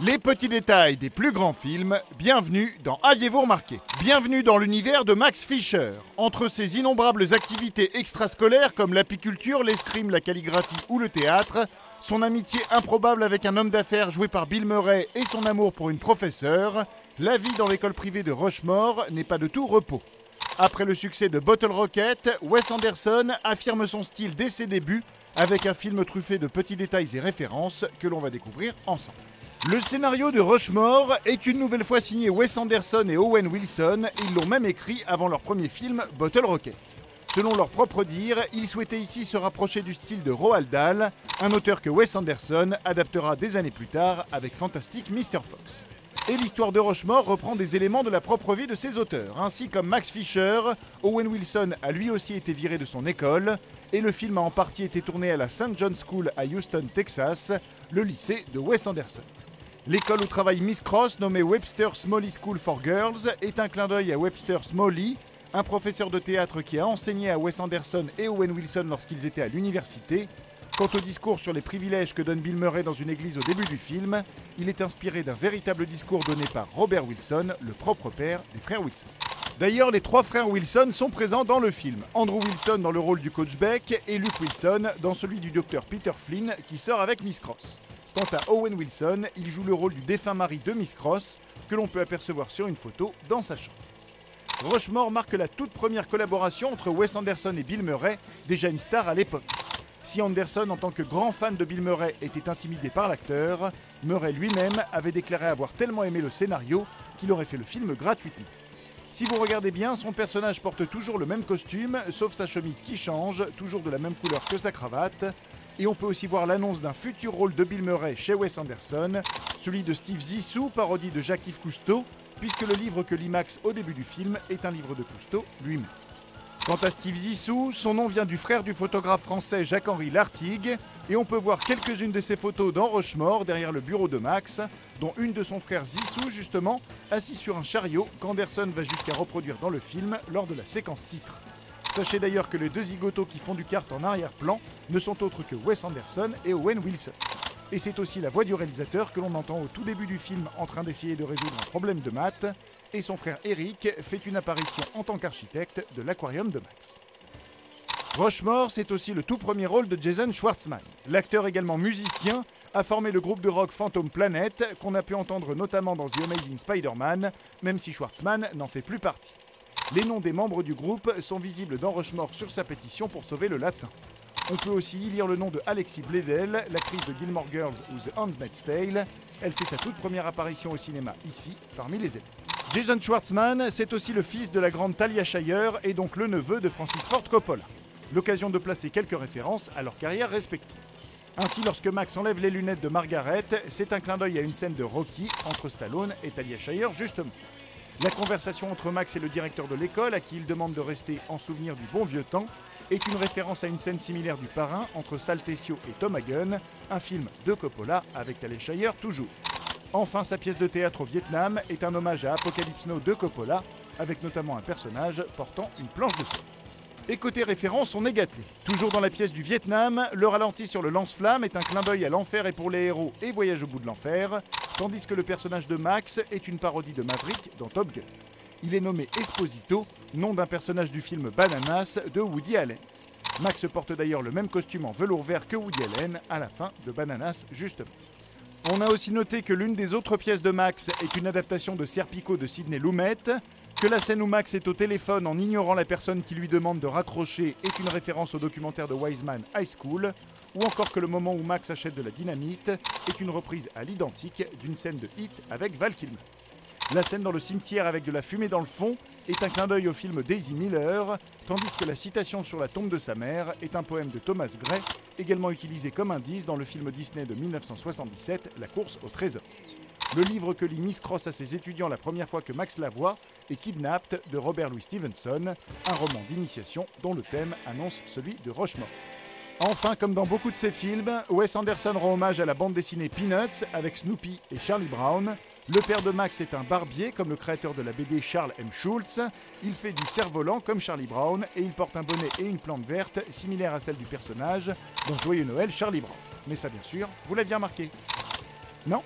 Les petits détails des plus grands films, bienvenue dans Aviez-vous remarqué? Bienvenue dans l'univers de Max Fischer. Entre ses innombrables activités extrascolaires comme l'apiculture, l'escrime, la calligraphie ou le théâtre, son amitié improbable avec un homme d'affaires joué par Bill Murray et son amour pour une professeure, la vie dans l'école privée de Rushmore n'est pas de tout repos. Après le succès de Bottle Rocket, Wes Anderson affirme son style dès ses débuts avec un film truffé de petits détails et références que l'on va découvrir ensemble. Le scénario de Rushmore est une nouvelle fois signé Wes Anderson et Owen Wilson, et ils l'ont même écrit avant leur premier film Bottle Rocket. Selon leur propre dire, ils souhaitaient ici se rapprocher du style de Roald Dahl, un auteur que Wes Anderson adaptera des années plus tard avec Fantastic Mr. Fox. Et l'histoire de Rushmore reprend des éléments de la propre vie de ses auteurs. Ainsi comme Max Fischer, Owen Wilson a lui aussi été viré de son école, et le film a en partie été tourné à la St. John's School à Houston, Texas, le lycée de Wes Anderson. L'école où travaille Miss Cross, nommée Webster Smalley School for Girls, est un clin d'œil à Webster Smalley, un professeur de théâtre qui a enseigné à Wes Anderson et Owen Wilson lorsqu'ils étaient à l'université. Quant au discours sur les privilèges que donne Bill Murray dans une église au début du film, il est inspiré d'un véritable discours donné par Robert Wilson, le propre père des frères Wilson. D'ailleurs, les trois frères Wilson sont présents dans le film. Andrew Wilson dans le rôle du coach Beck et Luke Wilson dans celui du docteur Peter Flynn qui sort avec Miss Cross. Quant à Owen Wilson, il joue le rôle du défunt mari de Miss Cross, que l'on peut apercevoir sur une photo dans sa chambre. Rushmore marque la toute première collaboration entre Wes Anderson et Bill Murray, déjà une star à l'époque. Si Anderson, en tant que grand fan de Bill Murray, était intimidé par l'acteur, Murray lui-même avait déclaré avoir tellement aimé le scénario qu'il aurait fait le film gratuitement. Si vous regardez bien, son personnage porte toujours le même costume, sauf sa chemise qui change, toujours de la même couleur que sa cravate. Et on peut aussi voir l'annonce d'un futur rôle de Bill Murray chez Wes Anderson, celui de Steve Zissou, parodie de Jacques-Yves Cousteau, puisque le livre que lit Max au début du film est un livre de Cousteau lui-même. Quant à Steve Zissou, son nom vient du frère du photographe français Jacques-Henri Lartigue, et on peut voir quelques-unes de ses photos dans Rushmore derrière le bureau de Max, dont une de son frère Zissou justement, assis sur un chariot qu'Anderson va jusqu'à reproduire dans le film lors de la séquence titre. Sachez d'ailleurs que les deux zigotos qui font du kart en arrière-plan ne sont autres que Wes Anderson et Owen Wilson. Et c'est aussi la voix du réalisateur que l'on entend au tout début du film en train d'essayer de résoudre un problème de maths, et son frère Eric fait une apparition en tant qu'architecte de l'aquarium de Max. Rushmore, c'est aussi le tout premier rôle de Jason Schwartzman. L'acteur également musicien a formé le groupe de rock Phantom Planet, qu'on a pu entendre notamment dans The Amazing Spider-Man, même si Schwartzman n'en fait plus partie. Les noms des membres du groupe sont visibles dans Rushmore sur sa pétition pour sauver le latin. On peut aussi y lire le nom de Alexis Bledel, l'actrice de Gilmore Girls ou The Handmaid's Tale. Elle fait sa toute première apparition au cinéma ici, parmi les élèves. Jason Schwartzman, c'est aussi le fils de la grande Talia Shire et donc le neveu de Francis Ford Coppola. L'occasion de placer quelques références à leur carrière respective. Ainsi, lorsque Max enlève les lunettes de Margaret, c'est un clin d'œil à une scène de Rocky entre Stallone et Talia Shire justement. La conversation entre Max et le directeur de l'école, à qui il demande de rester en souvenir du bon vieux temps, est une référence à une scène similaire du Parrain entre Sal Tessio et Tom Hagen, un film de Coppola avec Talia Shire toujours. Enfin, sa pièce de théâtre au Vietnam est un hommage à Apocalypse Now de Coppola, avec notamment un personnage portant une planche de surf. Et côté référence, on est gâté. Toujours dans la pièce du Vietnam, le ralenti sur le lance-flamme est un clin d'œil à l'enfer et pour les héros et Voyage au bout de l'enfer, tandis que le personnage de Max est une parodie de Maverick dans Top Gun. Il est nommé Esposito, nom d'un personnage du film Bananas de Woody Allen. Max porte d'ailleurs le même costume en velours vert que Woody Allen à la fin de Bananas justement. On a aussi noté que l'une des autres pièces de Max est une adaptation de Serpico de Sidney Lumet, que la scène où Max est au téléphone en ignorant la personne qui lui demande de raccrocher est une référence au documentaire de Wiseman High School, ou encore que le moment où Max achète de la dynamite est une reprise à l'identique d'une scène de Hit avec Val Kilmer. La scène dans le cimetière avec de la fumée dans le fond est un clin d'œil au film Daisy Miller, tandis que la citation sur la tombe de sa mère est un poème de Thomas Gray, également utilisé comme indice dans le film Disney de 1977, La course au trésor. Le livre que lit Miss Cross à ses étudiants la première fois que Max la voit est Kidnapped de Robert Louis Stevenson, un roman d'initiation dont le thème annonce celui de Rushmore. Enfin, comme dans beaucoup de ses films, Wes Anderson rend hommage à la bande dessinée Peanuts avec Snoopy et Charlie Brown. Le père de Max est un barbier comme le créateur de la BD Charles M. Schulz. Il fait du cerf-volant comme Charlie Brown et il porte un bonnet et une plante verte similaire à celle du personnage dans Joyeux Noël Charlie Brown. Mais ça bien sûr, vous l'aviez remarqué. Non ?